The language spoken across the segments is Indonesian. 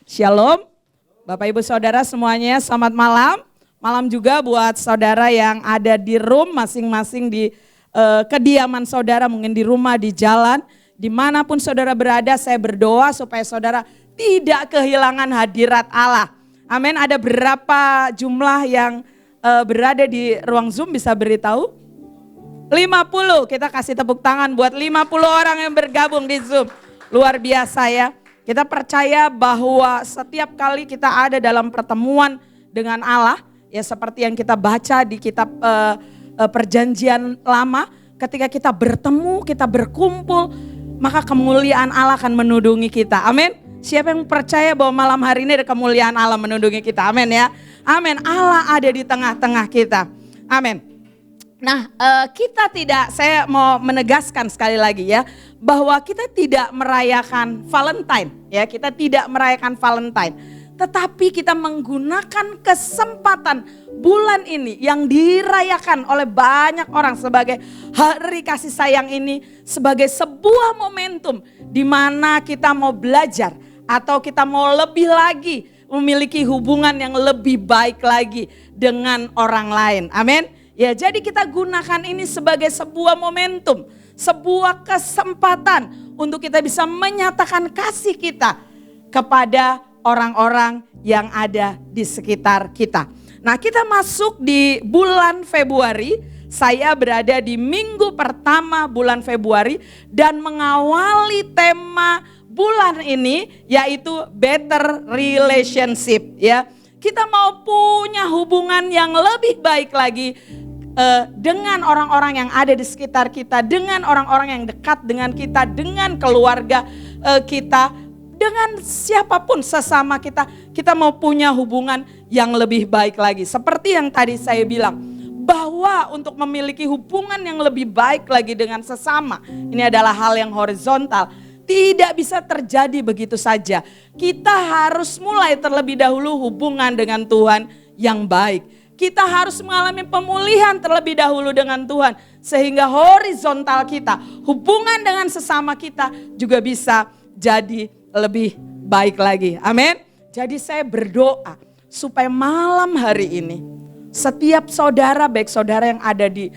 Shalom, Bapak Ibu Saudara semuanya, selamat malam. Malam juga buat saudara yang ada di room masing-masing di kediaman saudara, mungkin di rumah, di jalan, dimanapun saudara berada. Saya berdoa supaya saudara tidak kehilangan hadirat Allah. Amin. Ada berapa jumlah yang berada di ruang Zoom, bisa beritahu? 50, kita kasih tepuk tangan buat 50 orang yang bergabung di Zoom. Luar biasa ya. Kita percaya bahwa setiap kali kita ada dalam pertemuan dengan Allah, ya seperti yang kita baca di kitab perjanjian lama, ketika kita bertemu, kita berkumpul, maka kemuliaan Allah akan menudungi kita. Amin. Siapa yang percaya bahwa malam hari ini ada kemuliaan Allah menudungi kita? Amin ya. Amin. Allah ada di tengah-tengah kita. Amin. Nah, saya mau menegaskan sekali lagi ya, bahwa kita tidak merayakan Valentine, ya, kita tidak merayakan Valentine, tetapi kita menggunakan kesempatan bulan ini yang dirayakan oleh banyak orang sebagai hari kasih sayang ini, sebagai sebuah momentum di mana kita mau belajar atau kita mau lebih lagi memiliki hubungan yang lebih baik lagi dengan orang lain. Amin. Ya, jadi kita gunakan ini sebagai sebuah momentum, sebuah kesempatan untuk kita bisa menyatakan kasih kita kepada orang-orang yang ada di sekitar kita. Nah, kita masuk di bulan Februari, saya berada di minggu pertama bulan Februari dan mengawali tema bulan ini yaitu better relationship ya. Kita mau punya hubungan yang lebih baik lagi dengan orang-orang yang ada di sekitar kita, dengan orang-orang yang dekat dengan kita, dengan keluarga kita, dengan siapapun sesama kita. Kita mau punya hubungan yang lebih baik lagi. Seperti yang tadi saya bilang, bahwa untuk memiliki hubungan yang lebih baik lagi dengan sesama, ini adalah hal yang horizontal. Tidak bisa terjadi begitu saja. Kita harus mulai terlebih dahulu hubungan dengan Tuhan yang baik. Kita harus mengalami pemulihan terlebih dahulu dengan Tuhan. Sehingga horizontal kita, hubungan dengan sesama kita juga bisa jadi lebih baik lagi. Amin. Jadi saya berdoa supaya malam hari ini setiap saudara, baik saudara yang ada di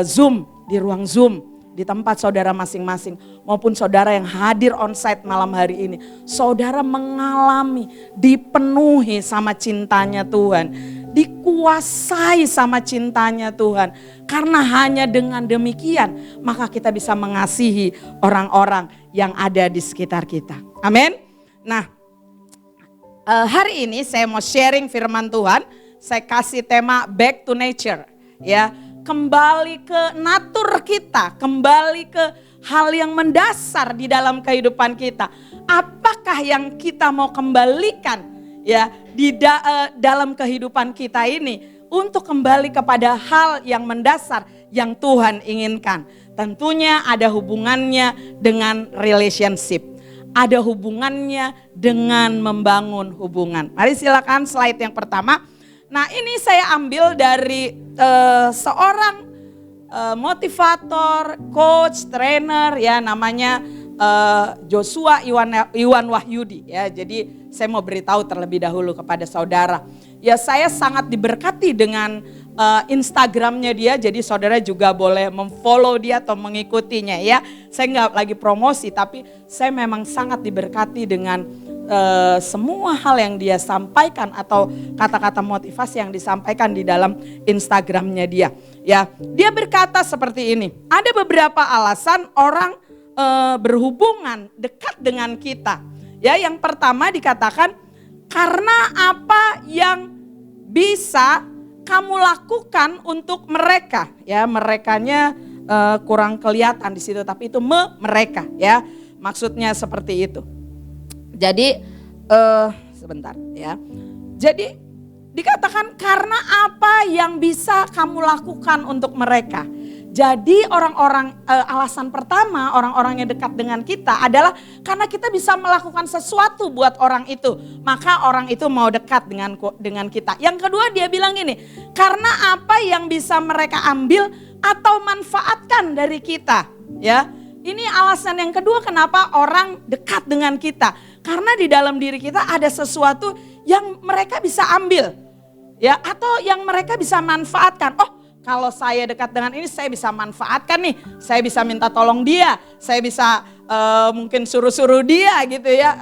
Zoom, di ruang Zoom, di tempat saudara masing-masing, maupun saudara yang hadir onsite malam hari ini, saudara mengalami, dipenuhi sama cintanya Tuhan, dikuasai sama cintanya Tuhan. Karena hanya dengan demikian maka kita bisa mengasihi orang-orang yang ada di sekitar kita. Amin. Nah, hari ini saya mau sharing firman Tuhan. Saya kasih tema back to nature ya. Kembali ke natur kita, kembali ke hal yang mendasar di dalam kehidupan kita. Apakah yang kita mau kembalikan ya di dalam kehidupan kita ini untuk kembali kepada hal yang mendasar yang Tuhan inginkan. Tentunya ada hubungannya dengan relationship. Ada hubungannya dengan membangun hubungan. Mari silakan slide yang pertama. Nah, ini saya ambil dari seorang motivator, coach, trainer ya, namanya Joshua Iwan Wahyudi ya. Jadi saya mau beritahu terlebih dahulu kepada saudara. Ya, saya sangat diberkati dengan Instagramnya dia, jadi saudara juga boleh memfollow dia atau mengikutinya ya. Saya nggak lagi promosi, tapi saya memang sangat diberkati dengan semua hal yang dia sampaikan atau kata-kata motivasi yang disampaikan di dalam Instagramnya dia. Ya, dia berkata seperti ini. Ada beberapa alasan orang berhubungan dekat dengan kita. Ya, yang pertama dikatakan karena apa yang bisa kamu lakukan untuk mereka. Ya, merekanya kurang kelihatan di situ, tapi itu mereka. Ya, maksudnya seperti itu. Jadi sebentar ya. Jadi dikatakan karena apa yang bisa kamu lakukan untuk mereka. Jadi orang-orang alasan pertama orang-orang yang dekat dengan kita adalah karena kita bisa melakukan sesuatu buat orang itu, maka orang itu mau dekat dengan kita. Yang kedua dia bilang gini, karena apa yang bisa mereka ambil atau manfaatkan dari kita, ya. Ini alasan yang kedua kenapa orang dekat dengan kita. Karena di dalam diri kita ada sesuatu yang mereka bisa ambil. Ya, atau yang mereka bisa manfaatkan. Oh, kalau saya dekat dengan ini saya bisa manfaatkan nih. Saya bisa minta tolong dia. Saya bisa mungkin suruh-suruh dia gitu ya.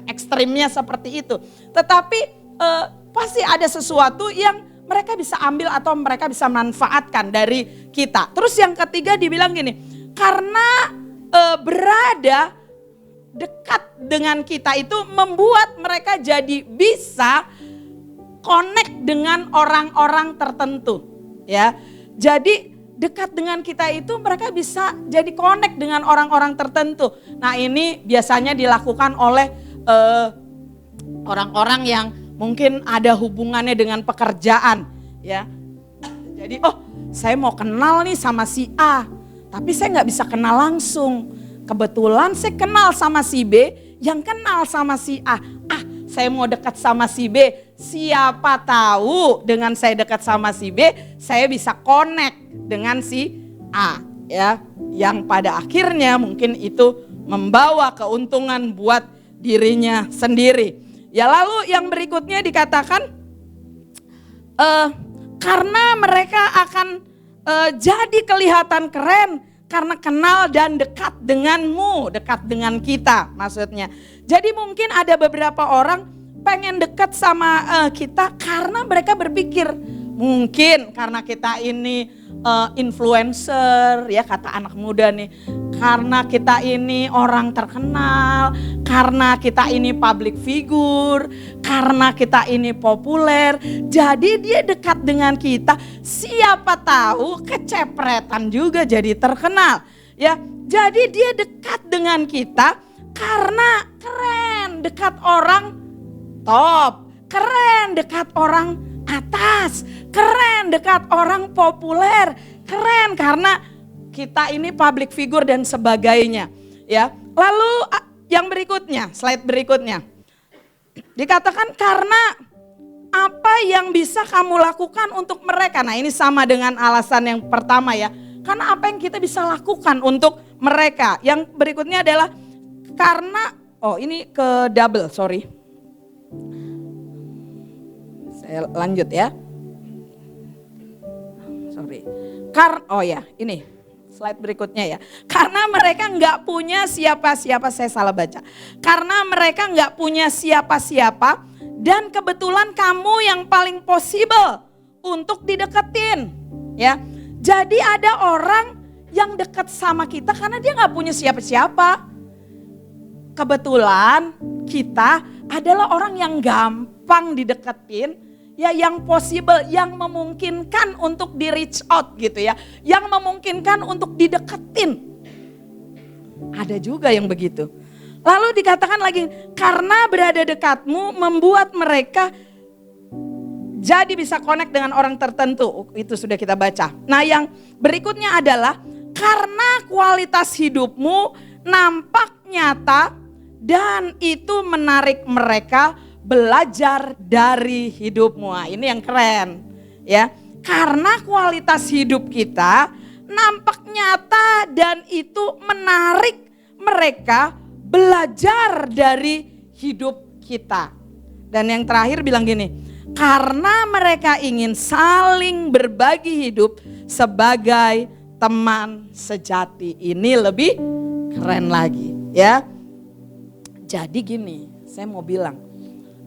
Ekstrimnya seperti itu. Tetapi pasti ada sesuatu yang mereka bisa ambil atau mereka bisa manfaatkan dari kita. Terus yang ketiga dibilang gini, karena berada dekat dengan kita itu membuat mereka jadi bisa connect dengan orang-orang tertentu, ya. Jadi dekat dengan kita itu mereka bisa jadi connect dengan orang-orang tertentu. Nah, ini biasanya dilakukan oleh orang-orang yang mungkin ada hubungannya dengan pekerjaan, ya. Jadi, oh, saya mau kenal nih sama si A, tapi saya nggak bisa kenal langsung. Kebetulan saya kenal sama si B, yang kenal sama si A. Saya mau dekat sama si B, siapa tahu dengan saya dekat sama si B, saya bisa connect dengan si A, ya. Yang pada akhirnya mungkin itu membawa keuntungan buat dirinya sendiri. Ya, lalu yang berikutnya dikatakan karena mereka akan jadi kelihatan keren karena kenal dan dekat denganmu, dekat dengan kita maksudnya. Jadi mungkin ada beberapa orang pengen dekat sama kita karena mereka berpikir mungkin karena kita ini influencer, ya kata anak muda nih, karena kita ini orang terkenal, karena kita ini public figure, karena kita ini populer, jadi dia dekat dengan kita, siapa tahu kecepretan juga jadi terkenal, ya. Jadi dia dekat dengan kita karena keren, dekat orang top, keren dekat orang atas, keren dekat orang populer, keren karena kita ini public figure dan sebagainya, ya. Lalu yang berikutnya, slide berikutnya. Dikatakan karena apa yang bisa kamu lakukan untuk mereka. Nah, ini sama dengan alasan yang pertama ya. Karena apa yang kita bisa lakukan untuk mereka. Yang berikutnya adalah karena, ini ke double, sorry. Saya lanjut ya. Sorry. Ini slide berikutnya ya. Karena mereka nggak punya siapa-siapa, saya salah baca. Karena mereka nggak punya siapa-siapa dan kebetulan kamu yang paling possible untuk dideketin, ya. Jadi ada orang yang dekat sama kita karena dia nggak punya siapa-siapa. Kebetulan kita adalah orang yang gampang dideketin, ya, yang possible, yang memungkinkan untuk di reach out gitu ya. Yang memungkinkan untuk dideketin. Ada juga yang begitu. Lalu dikatakan lagi, karena berada dekatmu membuat mereka jadi bisa connect dengan orang tertentu. Itu sudah kita baca. Nah, yang berikutnya adalah karena kualitas hidupmu nampak nyata dan itu menarik mereka belajar dari hidupmu. Nah, ini yang keren ya. Karena kualitas hidup kita nampak nyata dan itu menarik mereka belajar dari hidup kita. Dan yang terakhir bilang gini, karena mereka ingin saling berbagi hidup sebagai teman sejati. Ini lebih keren lagi ya. Jadi gini, saya mau bilang,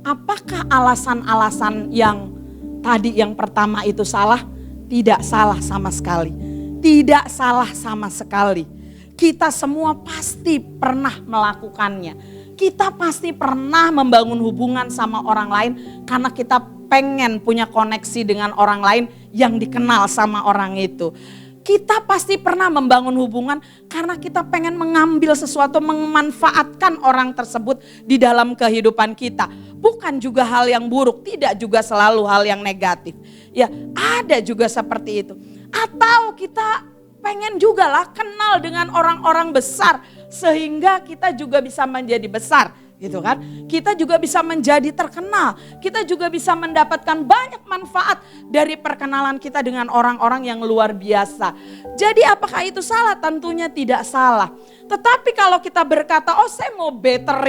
apakah alasan-alasan yang tadi yang pertama itu salah? Tidak salah sama sekali. Tidak salah sama sekali. Kita semua pasti pernah melakukannya. Kita pasti pernah membangun hubungan sama orang lain karena kita pengen punya koneksi dengan orang lain yang dikenal sama orang itu. Kita pasti pernah membangun hubungan karena kita pengen mengambil sesuatu, memanfaatkan orang tersebut di dalam kehidupan kita. Bukan juga hal yang buruk, tidak juga selalu hal yang negatif. Ya, ada juga seperti itu. Atau kita pengen juga lah kenal dengan orang-orang besar sehingga kita juga bisa menjadi besar gitu kan. Kita juga bisa menjadi terkenal, kita juga bisa mendapatkan banyak manfaat dari perkenalan kita dengan orang-orang yang luar biasa. Jadi apakah itu salah? Tentunya tidak salah. Tetapi kalau kita berkata, oh saya mau better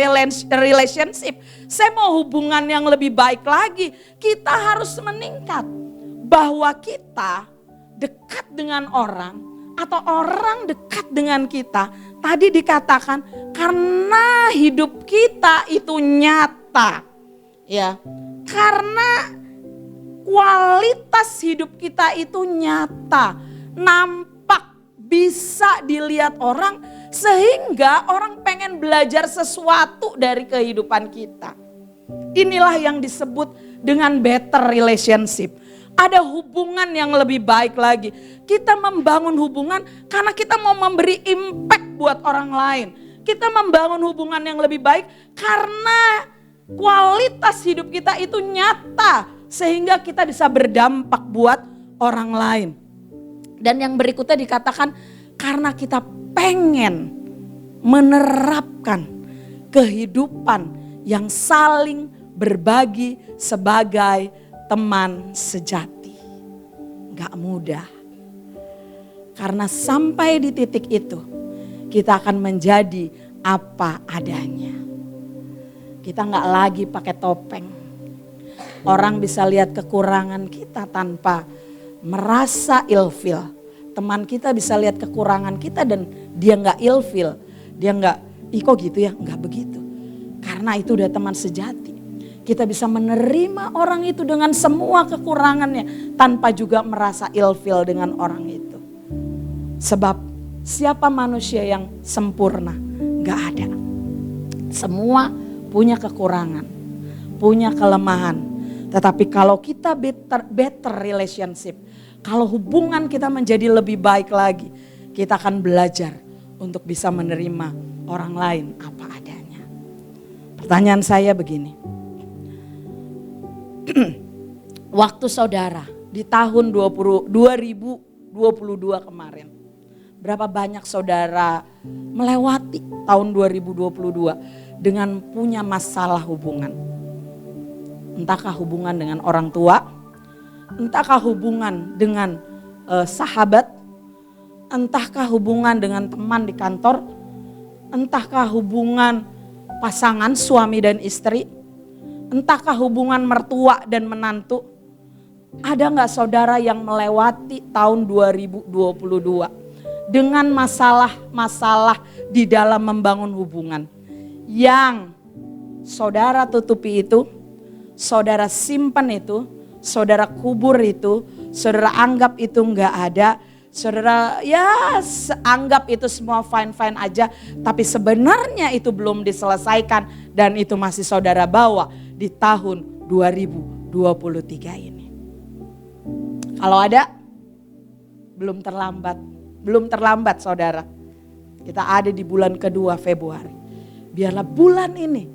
relationship, saya mau hubungan yang lebih baik lagi, kita harus meningkat. Bahwa kita dekat dengan orang atau orang dekat dengan kita, tadi dikatakan karena hidup kita itu nyata. Ya. Karena kualitas hidup kita itu nyata, nampak, bisa dilihat orang sehingga orang pengen belajar sesuatu dari kehidupan kita. Inilah yang disebut dengan better relationship. Ada hubungan yang lebih baik lagi. Kita membangun hubungan karena kita mau memberi impact buat orang lain. Kita membangun hubungan yang lebih baik karena kualitas hidup kita itu nyata. Sehingga kita bisa berdampak buat orang lain. Dan yang berikutnya dikatakan karena kita pengen menerapkan kehidupan yang saling berbagi sebagai teman sejati. Gak mudah. Karena sampai di titik itu kita akan menjadi apa adanya. Kita gak lagi pakai topeng. Orang bisa lihat kekurangan kita tanpa merasa ilfil. Teman kita bisa lihat kekurangan kita dan dia gak ilfil. Dia gak, ih kok gitu ya? Gak begitu. Karena itu udah teman sejati. Kita bisa menerima orang itu dengan semua kekurangannya tanpa juga merasa ilfil dengan orang itu. Sebab siapa manusia yang sempurna? Gak ada. Semua punya kekurangan, punya kelemahan. Tetapi kalau kita better relationship, kalau hubungan kita menjadi lebih baik lagi, kita akan belajar untuk bisa menerima orang lain apa adanya. Pertanyaan saya begini. Waktu saudara di tahun 2022 kemarin, berapa banyak saudara melewati tahun 2022 dengan punya masalah hubungan? Entahkah hubungan dengan orang tua, entahkah hubungan dengan sahabat, entahkah hubungan dengan teman di kantor, entahkah hubungan pasangan suami dan istri, entahkah hubungan mertua dan menantu. Ada gak saudara yang melewati tahun 2022 dengan masalah-masalah di dalam membangun hubungan. Yang saudara tutupi itu, saudara simpan itu, saudara kubur itu, saudara anggap itu gak ada. Saudara ya anggap itu semua fine-fine aja. Tapi sebenarnya itu belum diselesaikan dan itu masih saudara bawa di tahun 2023 ini. Kalau ada, belum terlambat saudara. Kita ada di bulan kedua Februari. Biarlah bulan ini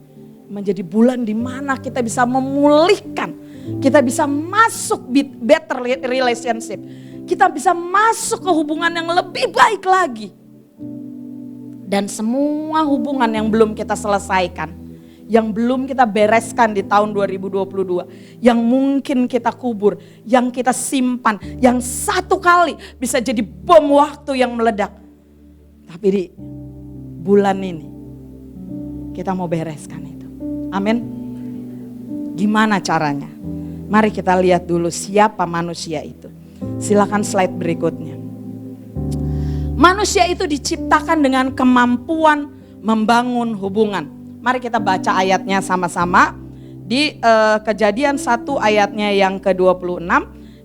menjadi bulan di mana kita bisa memulihkan. Kita bisa masuk better relationship. Kita bisa masuk ke hubungan yang lebih baik lagi. Dan semua hubungan yang belum kita selesaikan, yang belum kita bereskan di tahun 2022, yang mungkin kita kubur, yang kita simpan, yang satu kali bisa jadi bom waktu yang meledak. Tapi di bulan ini kita mau bereskan itu. Amin. Gimana caranya? Mari kita lihat dulu siapa manusia itu. Silakan slide berikutnya. Manusia itu diciptakan dengan kemampuan membangun hubungan. Mari kita baca ayatnya sama-sama. Di Kejadian 1 ayatnya yang ke-26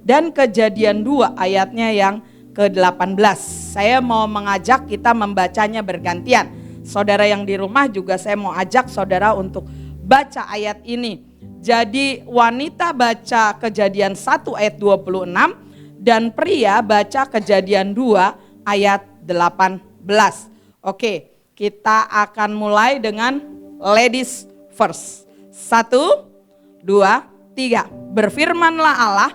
dan Kejadian 2 ayatnya yang ke-18. Saya mau mengajak kita membacanya bergantian. Saudara yang di rumah juga saya mau ajak saudara untuk baca ayat ini. Jadi wanita baca Kejadian 1 ayat 26 dan pria baca Kejadian 2 ayat 18. Oke, kita akan mulai dengan ladies first. 1, 2, 3. Berfirmanlah Allah,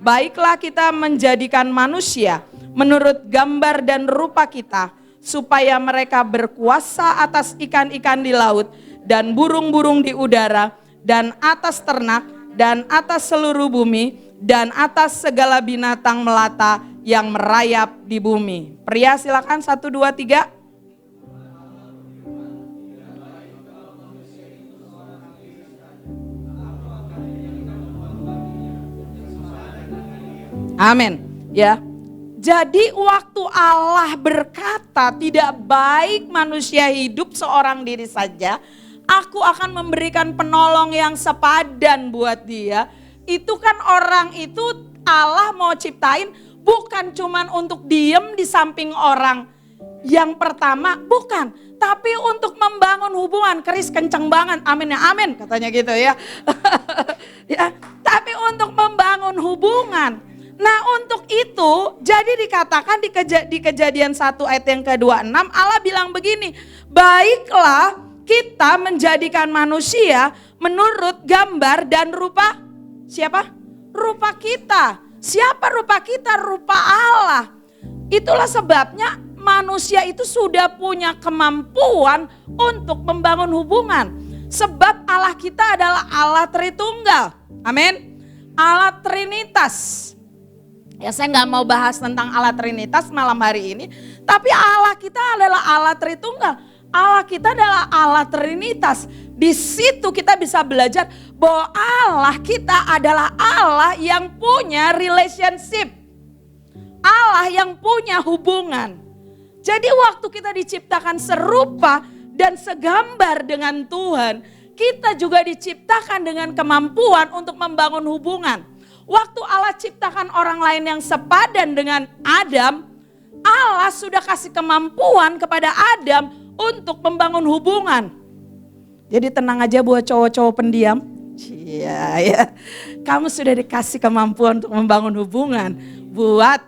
baiklah kita menjadikan manusia menurut gambar dan rupa kita, supaya mereka berkuasa atas ikan-ikan di laut dan burung-burung di udara, dan atas ternak, dan atas seluruh bumi, dan atas segala binatang melata yang merayap di bumi. Pria silakan 1, 2, 3. Amin. Ya. Jadi waktu Allah berkata tidak baik manusia hidup seorang diri saja, aku akan memberikan penolong yang sepadan buat dia. Itu kan orang itu Allah mau ciptain bukan cuman untuk diem di samping orang yang pertama, bukan. Tapi untuk membangun hubungan. Keris kenceng banget, amin ya amin katanya gitu ya. Ya, tapi untuk membangun hubungan. Nah untuk itu jadi dikatakan di Kejadian 1 ayat yang ke-26 Allah bilang begini, baiklah kita menjadikan manusia menurut gambar dan rupa siapa? Rupa kita. Siapa rupa kita? Rupa Allah. Itulah sebabnya manusia itu sudah punya kemampuan untuk membangun hubungan. Sebab Allah kita adalah Allah Tritunggal. Amin. Allah Trinitas. Ya saya nggak mau bahas tentang Allah Trinitas malam hari ini. Tapi Allah kita adalah Allah Tritunggal. Allah kita adalah Allah Trinitas. Di situ kita bisa belajar bahwa Allah kita adalah Allah yang punya relationship. Allah yang punya hubungan. Jadi waktu kita diciptakan serupa dan segambar dengan Tuhan, kita juga diciptakan dengan kemampuan untuk membangun hubungan. Waktu Allah ciptakan orang lain yang sepadan dengan Adam, Allah sudah kasih kemampuan kepada Adam untuk membangun hubungan. Jadi tenang aja buat cowok-cowok pendiam. Iya ya. Kamu sudah dikasih kemampuan untuk membangun hubungan buat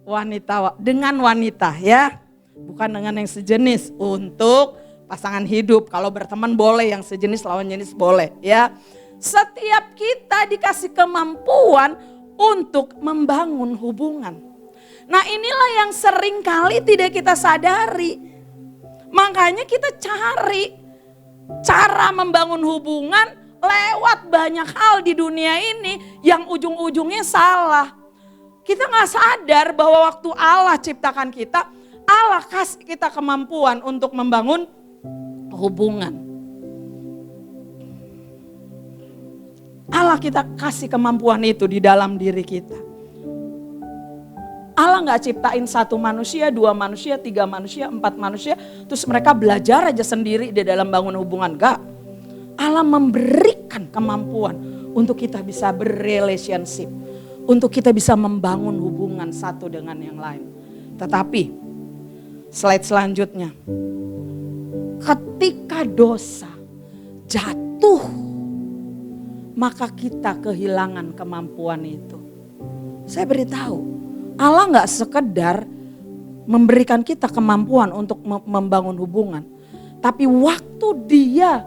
wanita dengan wanita ya. Bukan dengan yang sejenis, untuk pasangan hidup. Kalau berteman boleh, yang sejenis lawan jenis boleh ya. Setiap kita dikasih kemampuan untuk membangun hubungan. Nah inilah yang sering kali tidak kita sadari. Makanya kita cari cara membangun hubungan lewat banyak hal di dunia ini yang ujung-ujungnya salah. Kita gak sadar bahwa waktu Allah ciptakan kita, Allah kasih kita kemampuan untuk membangun hubungan. Allah kita kasih kemampuan itu di dalam diri kita. Allah gak ciptain 1 manusia, 2 manusia, 3 manusia, 4 manusia. Terus mereka belajar aja sendiri di dalam bangun hubungan. Gak. Allah memberikan kemampuan untuk kita bisa berrelationship. Untuk kita bisa membangun hubungan satu dengan yang lain. Tetapi slide selanjutnya. Ketika dosa jatuh, maka kita kehilangan kemampuan itu. Saya beritahu, Allah gak sekedar memberikan kita kemampuan untuk membangun hubungan. Tapi waktu dia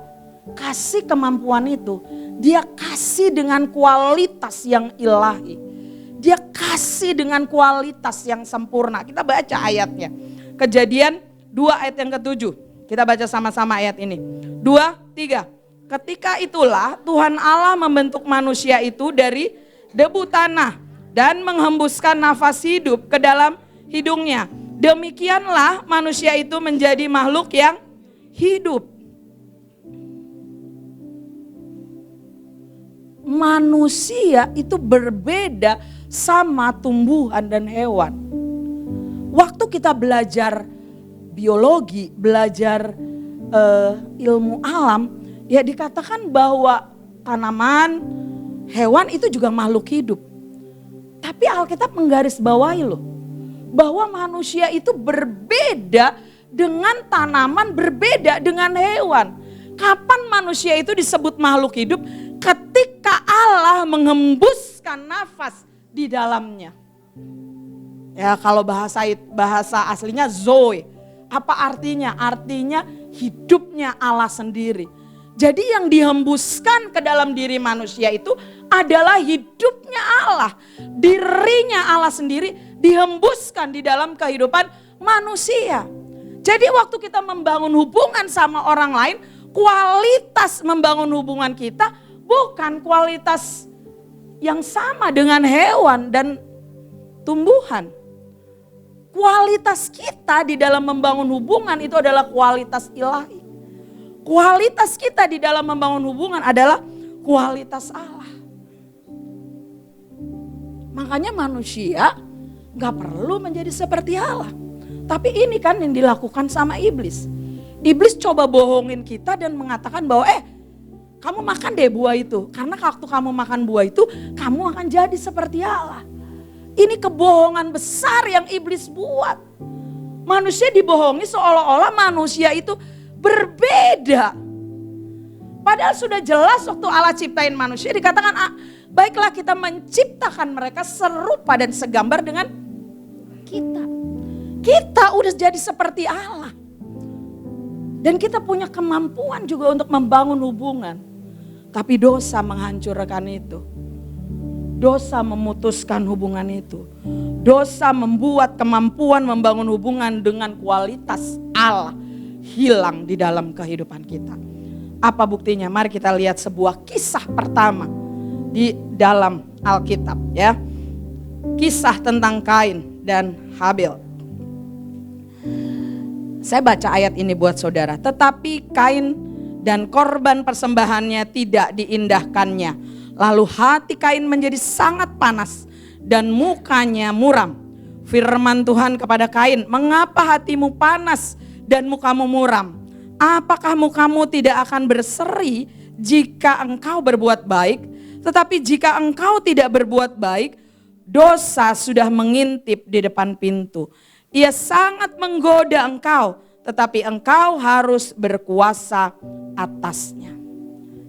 kasih kemampuan itu, dia kasih dengan kualitas yang ilahi. Dia kasih dengan kualitas yang sempurna. Kita baca ayatnya. Kejadian 2 ayat yang ke-7. Kita baca sama-sama ayat ini. 2, 3. Ketika itulah Tuhan Allah membentuk manusia itu dari debu tanah dan menghembuskan nafas hidup ke dalam hidungnya. Demikianlah manusia itu menjadi makhluk yang hidup. Manusia itu berbeda sama tumbuhan dan hewan. Waktu kita belajar biologi, belajar ilmu alam, ya dikatakan bahwa tanaman, hewan itu juga makhluk hidup. Tapi Alkitab menggarisbawahi loh, bahwa manusia itu berbeda dengan tanaman, berbeda dengan hewan. Kapan manusia itu disebut makhluk hidup? Ketika Allah menghembuskan nafas di dalamnya. Ya kalau bahasa aslinya zoe. Apa artinya? Artinya hidupnya Allah sendiri. Jadi yang dihembuskan ke dalam diri manusia itu adalah hidupnya Allah. Dirinya Allah sendiri dihembuskan di dalam kehidupan manusia. Jadi waktu kita membangun hubungan sama orang lain, kualitas membangun hubungan kita bukan kualitas yang sama dengan hewan dan tumbuhan. Kualitas kita di dalam membangun hubungan itu adalah kualitas ilahi. Kualitas kita di dalam membangun hubungan adalah kualitas Allah. Makanya manusia gak perlu menjadi seperti Allah. Tapi ini kan yang dilakukan sama iblis. Iblis coba bohongin kita dan mengatakan bahwa kamu makan deh buah itu. Karena waktu kamu makan buah itu kamu akan jadi seperti Allah. Ini kebohongan besar yang iblis buat. Manusia dibohongi seolah-olah manusia itu berbeda. Padahal sudah jelas waktu Allah ciptain manusia dikatakan baiklah kita menciptakan mereka serupa dan segambar dengan kita. Kita udah jadi seperti Allah. Dan kita punya kemampuan juga untuk membangun hubungan. Tapi dosa menghancurkan itu. Dosa memutuskan hubungan itu. Dosa membuat kemampuan membangun hubungan dengan kualitas Allah hilang di dalam kehidupan kita. Apa buktinya? Mari kita lihat sebuah kisah pertama di dalam Alkitab ya. Kisah tentang Kain dan Habil. Saya baca ayat ini buat saudara. Tetapi Kain dan korban persembahannya tidak diindahkannya. Lalu hati Kain menjadi sangat panas dan mukanya muram. Firman Tuhan kepada Kain, mengapa hatimu panas dan mukamu muram? Apakah mukamu tidak akan berseri jika engkau berbuat baik? Tetapi jika engkau tidak berbuat baik, dosa sudah mengintip di depan pintu. Ia sangat menggoda engkau, tetapi engkau harus berkuasa atasnya.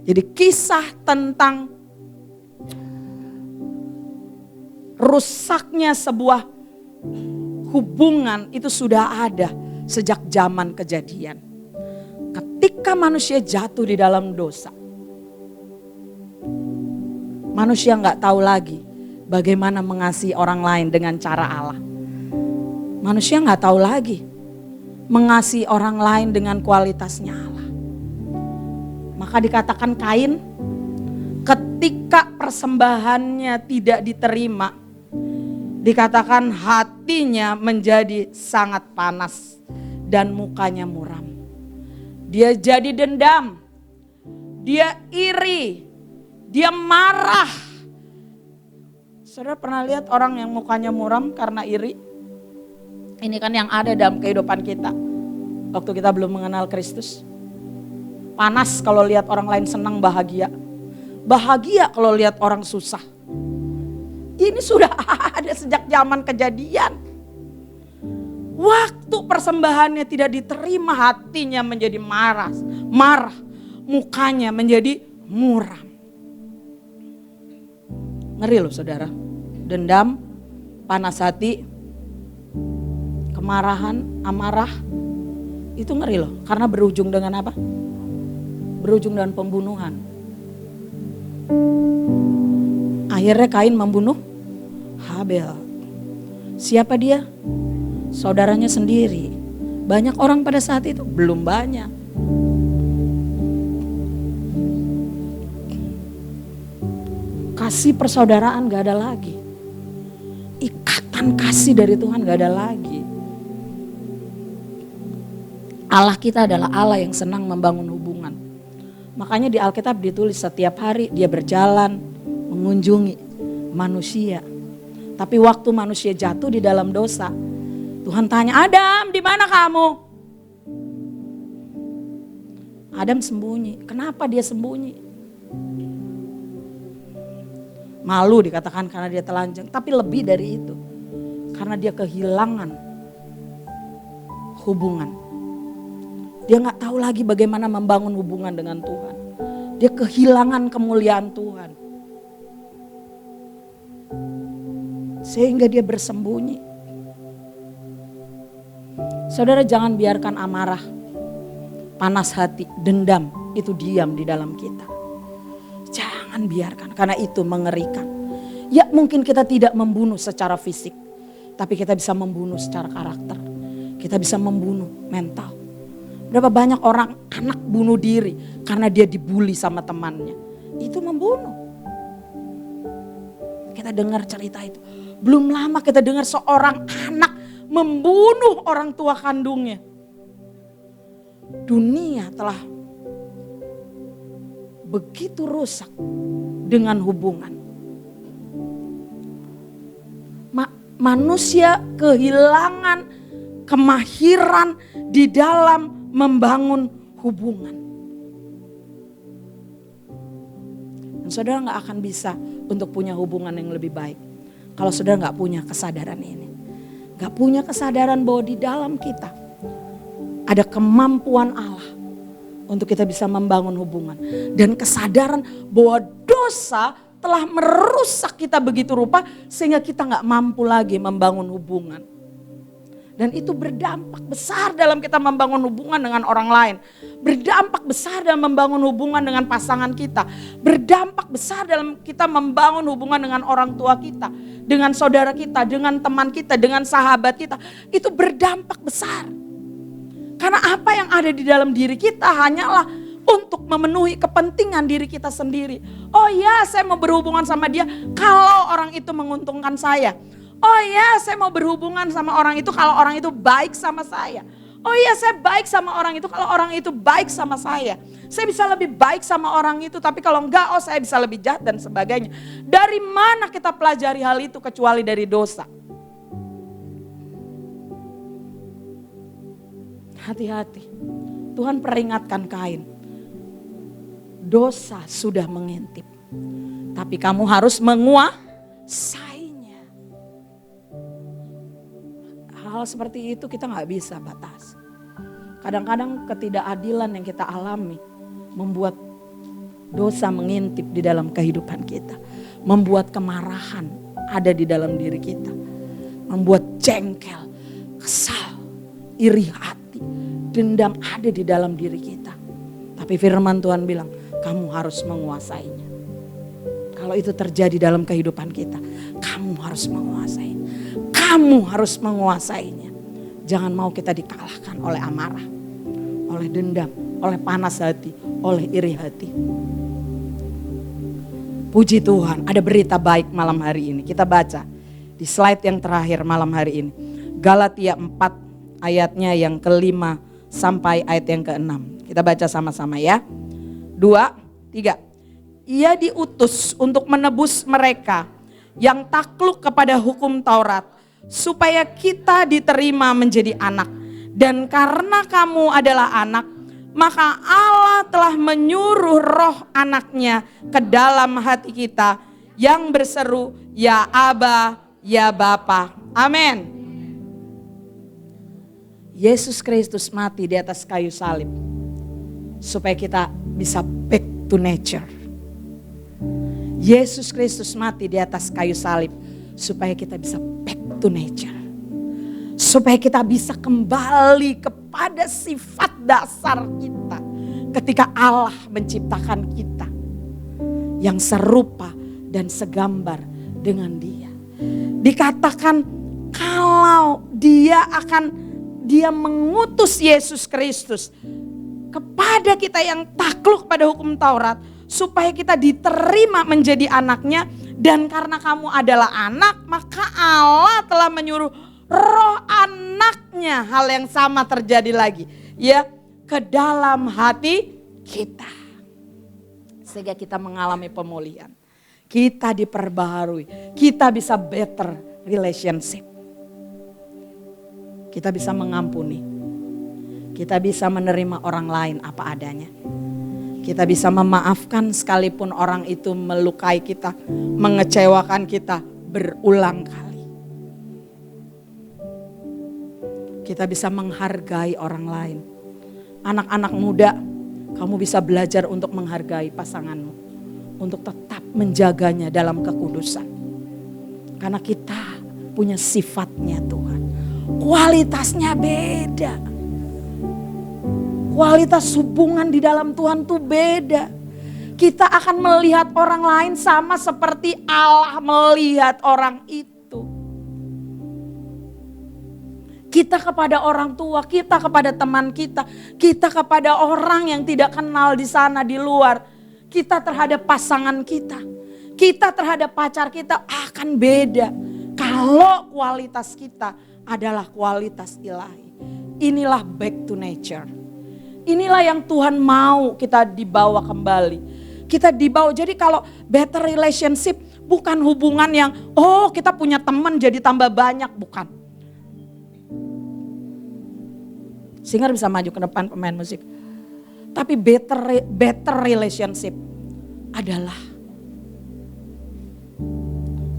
Jadi kisah tentang rusaknya sebuah hubungan itu sudah ada sejak zaman Kejadian. Ketika manusia jatuh di dalam dosa, manusia nggak tahu lagi bagaimana mengasihi orang lain dengan cara Allah. Manusia nggak tahu lagi mengasihi orang lain dengan kualitasnya Allah. Maka dikatakan Kain ketika persembahannya tidak diterima, dikatakan hatinya menjadi sangat panas dan mukanya muram. Dia jadi dendam, dia iri, dia marah. Saudara pernah lihat orang yang mukanya muram karena iri? Ini kan yang ada dalam kehidupan kita waktu kita belum mengenal Kristus. Panas kalau lihat orang lain senang, bahagia. Bahagia kalau lihat orang susah. Ini sudah ada sejak zaman Kejadian. Waktu persembahannya tidak diterima, hatinya menjadi marah, mukanya menjadi muram. Ngeri loh saudara, dendam, panas hati, kemarahan, amarah, itu ngeri loh. Karena berujung dengan apa? Berujung dengan pembunuhan. Akhirnya Kain membunuh Habil. Siapa dia? Saudaranya sendiri. Banyak orang pada saat itu? Belum banyak. Kasih persaudaraan gak ada lagi. Ikatan kasih dari Tuhan gak ada lagi. Allah kita adalah Allah yang senang membangun hubungan. Makanya di Alkitab ditulis setiap hari dia berjalan mengunjungi manusia. Tapi waktu manusia jatuh di dalam dosa, Tuhan tanya, Adam di mana kamu? Adam sembunyi. Kenapa dia sembunyi? Malu dikatakan karena dia telanjang. Tapi lebih dari itu. Karena dia kehilangan hubungan. Dia gak tahu lagi bagaimana membangun hubungan dengan Tuhan. Dia kehilangan kemuliaan Tuhan. Sehingga dia bersembunyi. Saudara jangan biarkan amarah, panas hati, dendam itu diam di dalam kita. Jangan biarkan, karena itu mengerikan. Ya mungkin kita tidak membunuh secara fisik, tapi kita bisa membunuh secara karakter. Kita bisa membunuh mental. Berapa banyak orang anak bunuh diri karena dia dibully sama temannya. Itu membunuh. Kita dengar cerita itu. Belum lama kita dengar seorang anak membunuh orang tua kandungnya. Dunia telah begitu rusak dengan hubungan. Manusia kehilangan kemahiran di dalam membangun hubungan. Dan saudara gak akan bisa untuk punya hubungan yang lebih baik kalau saudara gak punya kesadaran ini. Gak punya kesadaran bahwa di dalam kita ada kemampuan Allah untuk kita bisa membangun hubungan. Dan kesadaran bahwa dosa telah merusak kita begitu rupa sehingga kita gak mampu lagi membangun hubungan. Dan itu berdampak besar dalam kita membangun hubungan dengan orang lain. Berdampak besar dalam membangun hubungan dengan pasangan kita. Berdampak besar dalam kita membangun hubungan dengan orang tua kita. Dengan saudara kita, dengan teman kita, dengan sahabat kita. Itu berdampak besar. Karena apa yang ada di dalam diri kita hanyalah untuk memenuhi kepentingan diri kita sendiri. Oh ya, saya mau berhubungan sama dia kalau orang itu menguntungkan saya. Oh ya, saya mau berhubungan sama orang itu kalau orang itu baik sama saya. Oh iya, saya baik sama orang itu kalau orang itu baik sama saya. Saya bisa lebih baik sama orang itu, tapi kalau enggak, oh saya bisa lebih jahat dan sebagainya. Dari mana kita pelajari hal itu kecuali dari dosa? Hati-hati. Tuhan peringatkan Kain. Dosa sudah mengintip. Tapi kamu harus menguasainya. Hal seperti itu kita gak bisa batas. Kadang-kadang ketidakadilan yang kita alami membuat dosa mengintip di dalam kehidupan kita. Membuat kemarahan ada di dalam diri kita. Membuat jengkel, kesal, iri hati, dendam ada di dalam diri kita. Tapi firman Tuhan bilang, kamu harus menguasainya. Kalau itu terjadi dalam kehidupan kita, kamu harus menguasainya. Kamu harus menguasainya. Jangan mau kita dikalahkan oleh amarah, oleh dendam, oleh panas hati, oleh iri hati. Puji Tuhan, ada berita baik malam hari ini. Kita baca di slide yang terakhir malam hari ini. Galatia 4 ayatnya yang ke-5 sampai ayat yang ke-6. Kita baca sama-sama ya. 2, 3. Ia diutus untuk menebus mereka yang takluk kepada hukum Taurat, supaya kita diterima menjadi anak. Dan karena kamu adalah anak, maka Allah telah menyuruh roh anaknya ke dalam hati kita yang berseru, ya Aba, ya Bapa. Amin. Yesus Kristus mati di atas kayu salib supaya kita bisa back to nature. Yesus Kristus mati di atas kayu salib supaya kita bisa back to nature. Supaya kita bisa kembali kepada sifat dasar kita ketika Allah menciptakan kita yang serupa dan segambar dengan Dia. Dikatakan kalau Dia mengutus Yesus Kristus kepada kita yang takluk pada hukum Taurat, supaya kita diterima menjadi anaknya. Dan karena kamu adalah anak, maka Allah telah menyuruh roh anaknya, hal yang sama terjadi lagi, ya, ke dalam hati kita. Sehingga kita mengalami pemulihan, kita diperbaharui, kita bisa better relationship. Kita bisa mengampuni, kita bisa menerima orang lain apa adanya. Kita bisa memaafkan sekalipun orang itu melukai kita, mengecewakan kita berulang kali. Kita bisa menghargai orang lain. Anak-anak muda, kamu bisa belajar untuk menghargai pasanganmu, untuk tetap menjaganya dalam kekudusan. Karena kita punya sifatnya Tuhan. Kualitasnya beda. Kualitas hubungan di dalam Tuhan tuh beda. Kita akan melihat orang lain sama seperti Allah melihat orang itu. Kita kepada orang tua, kita kepada teman kita kepada orang yang tidak kenal di sana di luar. Kita terhadap pasangan kita terhadap pacar kita akan beda. Kalau kualitas kita adalah kualitas ilahi. Inilah back to nature. Inilah yang Tuhan mau kita dibawa kembali. Kita dibawa, jadi kalau better relationship bukan hubungan yang kita punya teman jadi tambah banyak, bukan. Singer bisa maju ke depan pemain musik. Tapi better relationship adalah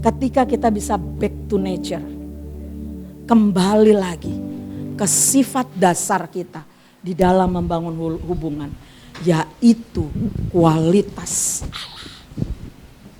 ketika kita bisa back to nature. Kembali lagi ke sifat dasar kita di dalam membangun hubungan. Yaitu kualitas Allah.